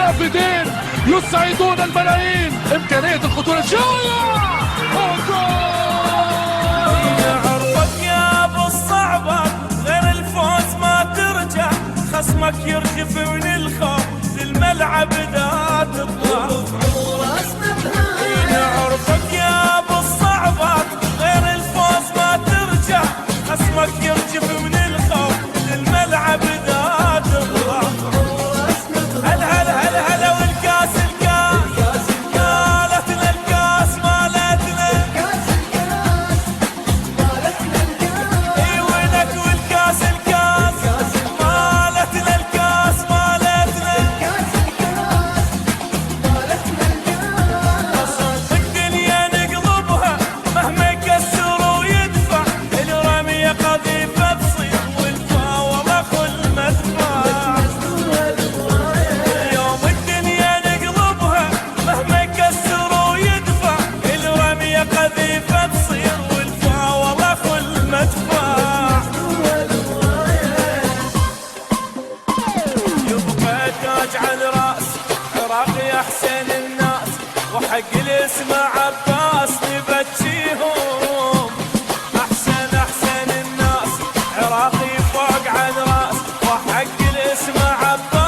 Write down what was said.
الرافدين يسعدون الملايين. إمكانية الخطورة الجاية. عرفك يا ابو الصعبة غير الفوز ما ترجع، خصمك يرجف من الخوف للملعب دا تطلع. عرفك يا ابو الصعبة غير الفوز ما ترجع، خصمك يرجف من الخوف للملعب دا تطلع. هلا هلا هلا هلا والكاس الكاس مالتنا، الكاس مالتنا. اي وينك والكاس الكاس مالتنا، الكاس مالتنا. الدنيا نقلبها مهما يكسر ويدفع، الرمية قذيفة تصير والفاوض اخو المدفع. يوم الدنيا نقلبها مهما يكسر ويدفع، الرمية قذيفة تصير والفاوض اخو المدفع. يبقى تاج على راس عراقي احسن الناس، وحق الاسم عباس نبجيهم. احسن الناس عراقي فوق على راس، وحق الاسم عباس